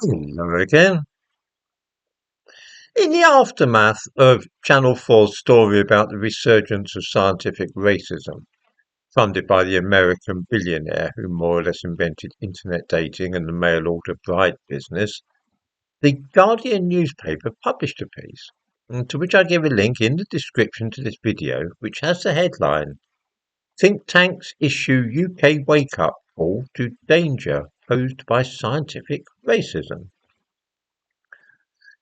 Hello again. In the aftermath of Channel 4's story about the resurgence of scientific racism, funded by the American billionaire who more or less invented internet dating and the mail order bride business, the Guardian newspaper published a piece, to which I give a link in the description to this video, which has the headline, Think Tanks Issue UK Wake-Up Call to Danger Posed by Scientific Racism.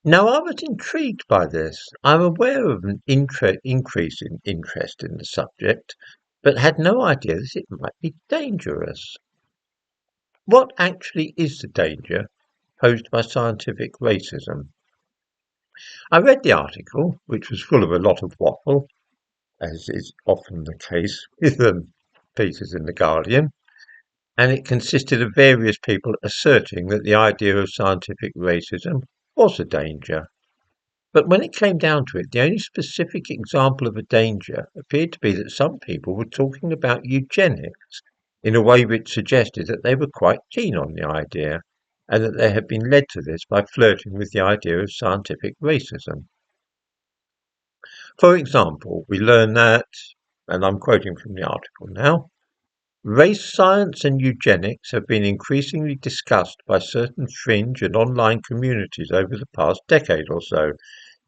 Now, I was intrigued by this. I'm aware of an increase in interest in the subject, but had no idea that it might be dangerous. What actually is the danger posed by scientific racism? I read the article, which was full of a lot of waffle, as is often the case with pieces in The Guardian, and it consisted of various people asserting that the idea of scientific racism was a danger. But when it came down to it, the only specific example of a danger appeared to be that some people were talking about eugenics in a way which suggested that they were quite keen on the idea, and that they had been led to this by flirting with the idea of scientific racism. For example, we learn that, and I'm quoting from the article now, race science and eugenics have been increasingly discussed by certain fringe and online communities over the past decade or so,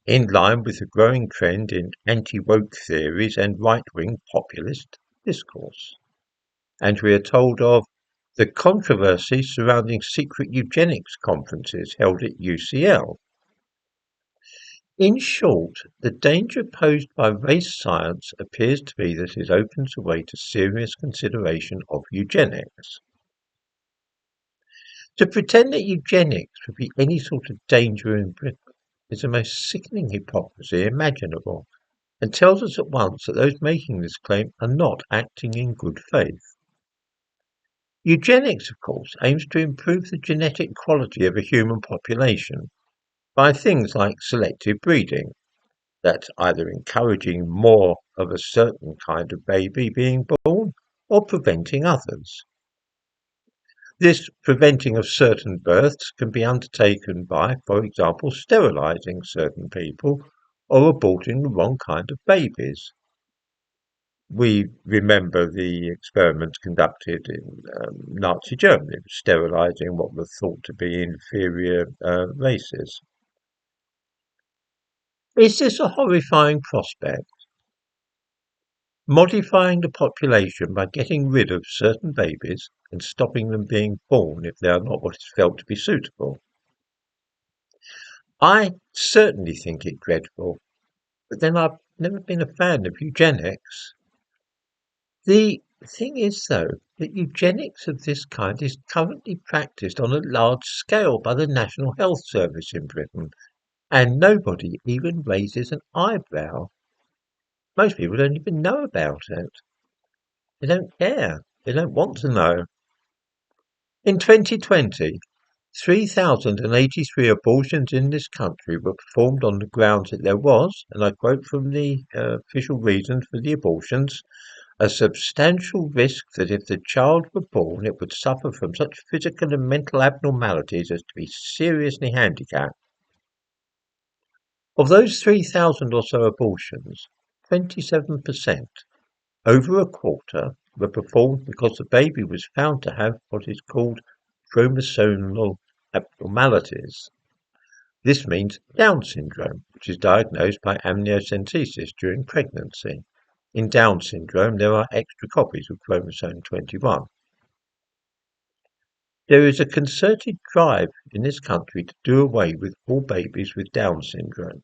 in line with the growing trend in anti-woke theories and right-wing populist discourse. And we are told of the controversy surrounding secret eugenics conferences held at UCL. In short, the danger posed by race science appears to be that it opens the way to serious consideration of eugenics. To pretend that eugenics would be any sort of danger in Britain is the most sickening hypocrisy imaginable, and tells us at once that those making this claim are not acting in good faith. Eugenics, of course, aims to improve the genetic quality of a human population by things like selective breeding, that's either encouraging more of a certain kind of baby being born or preventing others. This preventing of certain births can be undertaken by, for example, sterilizing certain people or aborting the wrong kind of babies. We remember the experiments conducted in Nazi Germany, sterilizing what were thought to be inferior races. Is this a horrifying prospect? Modifying the population by getting rid of certain babies and stopping them being born if they are not what is felt to be suitable. I certainly think it dreadful, but then I've never been a fan of eugenics. The thing is, though, that eugenics of this kind is currently practiced on a large scale by the National Health Service in Britain, and nobody even raises an eyebrow. Most people don't even know about it. They don't care. They don't want to know. In 2020, 3,083 abortions in this country were performed on the grounds that there was, and I quote from the official reasons for the abortions, a substantial risk that if the child were born it would suffer from such physical and mental abnormalities as to be seriously handicapped. Of those 3,000 or so abortions, 27%, over a quarter, were performed because the baby was found to have what is called chromosomal abnormalities. This means Down syndrome, which is diagnosed by amniocentesis during pregnancy. In Down syndrome, there are extra copies of chromosome 21. There is a concerted drive in this country to do away with all babies with Down syndrome.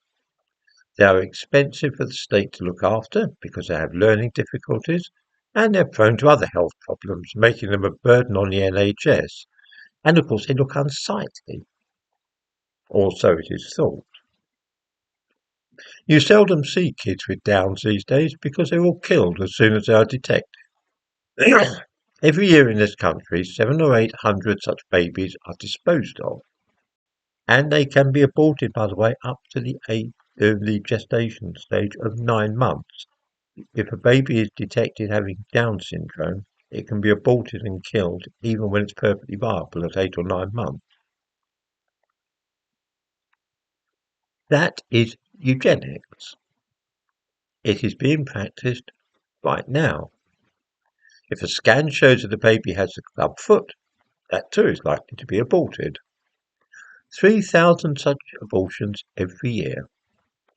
They are expensive for the state to look after because they have learning difficulties and they're prone to other health problems, making them a burden on the NHS. And of course, they look unsightly. Or so it is thought. You seldom see kids with Downs these days because they're all killed as soon as they are detected. Every year in this country, 700 or 800 such babies are disposed of. And they can be aborted, by the way, up to the gestation stage of 9 months. If a baby is detected having Down syndrome, it can be aborted and killed even when it's perfectly viable at 8 or 9 months. That is eugenics. It is being practiced right now. If a scan shows that the baby has a club foot, that too is likely to be aborted. 3,000 such abortions every year.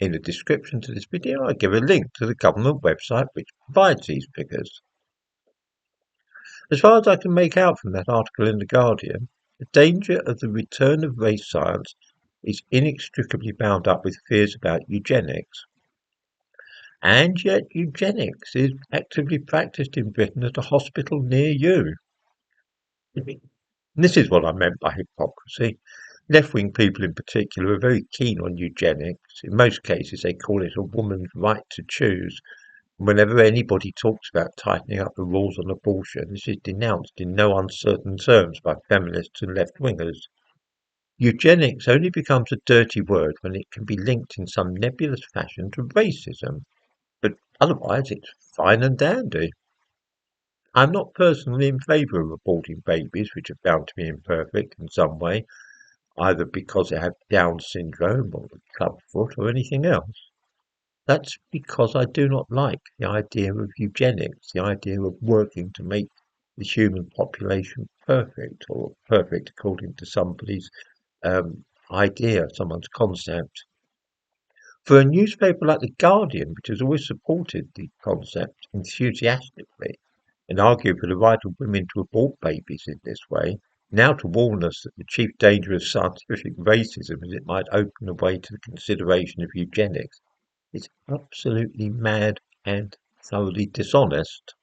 In the description to this video, I give a link to the government website which provides these figures. As far as I can make out from that article in The Guardian, the danger of the return of race science is inextricably bound up with fears about eugenics. And yet eugenics is actively practiced in Britain at a hospital near you. This is what I meant by hypocrisy. Left-wing people in particular are very keen on eugenics. In most cases they call it a woman's right to choose. And whenever anybody talks about tightening up the rules on abortion, this is denounced in no uncertain terms by feminists and left-wingers. Eugenics only becomes a dirty word when it can be linked in some nebulous fashion to racism, but otherwise it's fine and dandy. I'm not personally in favour of aborting babies which are found to be imperfect in some way, either because they have Down syndrome or a club foot or anything else. That's because I do not like the idea of eugenics, the idea of working to make the human population perfect, or perfect according to somebody's idea, someone's concept. For a newspaper like The Guardian, which has always supported the concept enthusiastically and argued for the right of women to abort babies in this way, now to warn us that the chief danger of scientific racism is it might open the way to the consideration of eugenics, is absolutely mad and thoroughly dishonest.